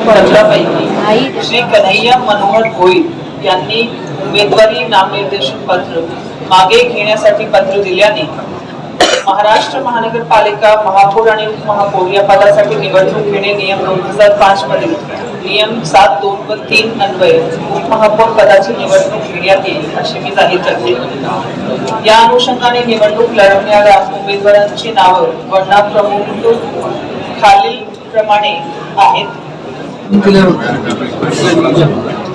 15पैकी श्री कन्हैया मनोहर भोईर यांनी उमेदवारी नामनिर्देशन पत्र मागे घेण्यासाठी पत्र दिल्याने महाराष्ट्र महानगरपालिका महापौर आणि उपमहापौर या पदासाठी निवडणूक घेणे नियम 2005 मधील नियम 7(2) व 3 अन्वये उपमहापौर पदाची निवडणूक घेण्यात येईल असे मी जाहीर करते। या अनुषंगाने निवडणूक लढवणाऱ्या उमेदवारांची नावे वर्णाप्रमुख खालील प्रमाणे आहेत।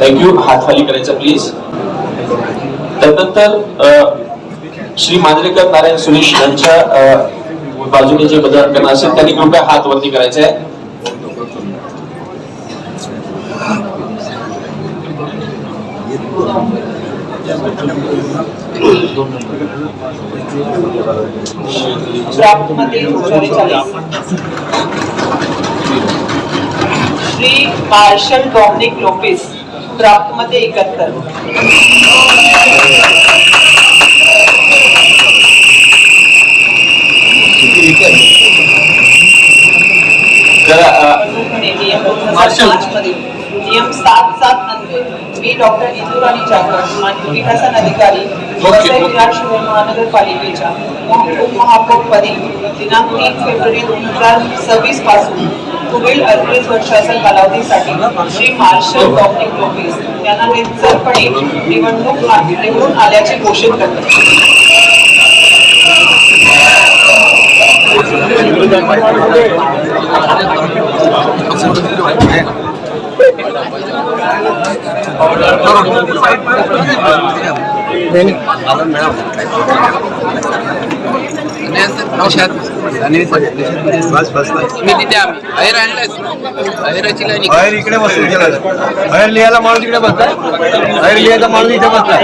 थँक्यू। हात खाली करायचा प्लीज। त्यानंतर श्री मांजरेकर नारायण सुरेश यांच्या बाजूने जे मतदान करणार असेल त्यांनी कृपया हात वरती करायचा आहे। श्री मार्शल डॉमिनिक लोपेस प्राप्त मध्ये 71। नियम 7(7) अन्वये मी डॉक्टर इंदुराणी जाधव आणि पीठासन अधिकारी विराट शहर महानगरपालिकेच्या उपमहापौर पदी दिनांक 3 फेब्रुवारी 2026 पासून पुढील 38 वर्षाच्या कालावधीसाठी श्री मार्शल डॉमिनिक लोपेस यांना निश्चितपणे निवडून आल्याचे घोषित करते। इकडे बसतो बाहेर लिहायला माणूस इकडे बसला बाहेर लिहायचा माणूस इथे बसला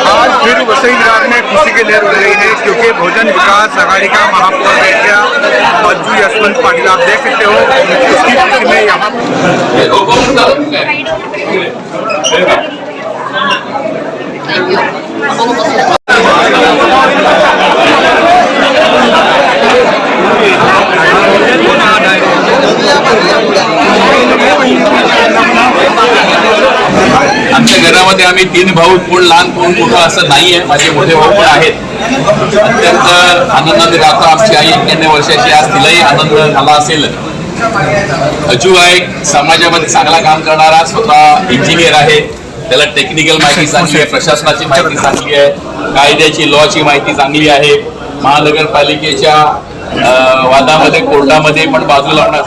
आज फिर वसईविरार में खुशी की लहर उड़ रही है क्योंकि बहुजन विकास आघाड़ी का महापौर बैठ गया बच्चू यशवंत पाटिल। आप देख सकते हो उसकी खुशी में यहाँ आमच्या घरामध्ये आम्ही 3 भाऊ, कोण लहान कोण मोठं असं नाहीये। माझे मोठे भाऊ पण आहेत। अत्यंत आनंदाने राहतो। आमची आई 91 वर्षाची, आज तिलाही आनंद झाला असेल। अजू आहे समाजामध्ये चांगला काम करणारा, स्वतः इंजिनियर आहे, त्याला टेक्निकल माहिती चांगली आहे, प्रशासनाची माहिती चांगली आहे, कायद्याची लॉची माहिती चांगली आहे, महानगरपालिकेच्या वादामध्ये कोर्टामध्ये पण बाजू लावणार।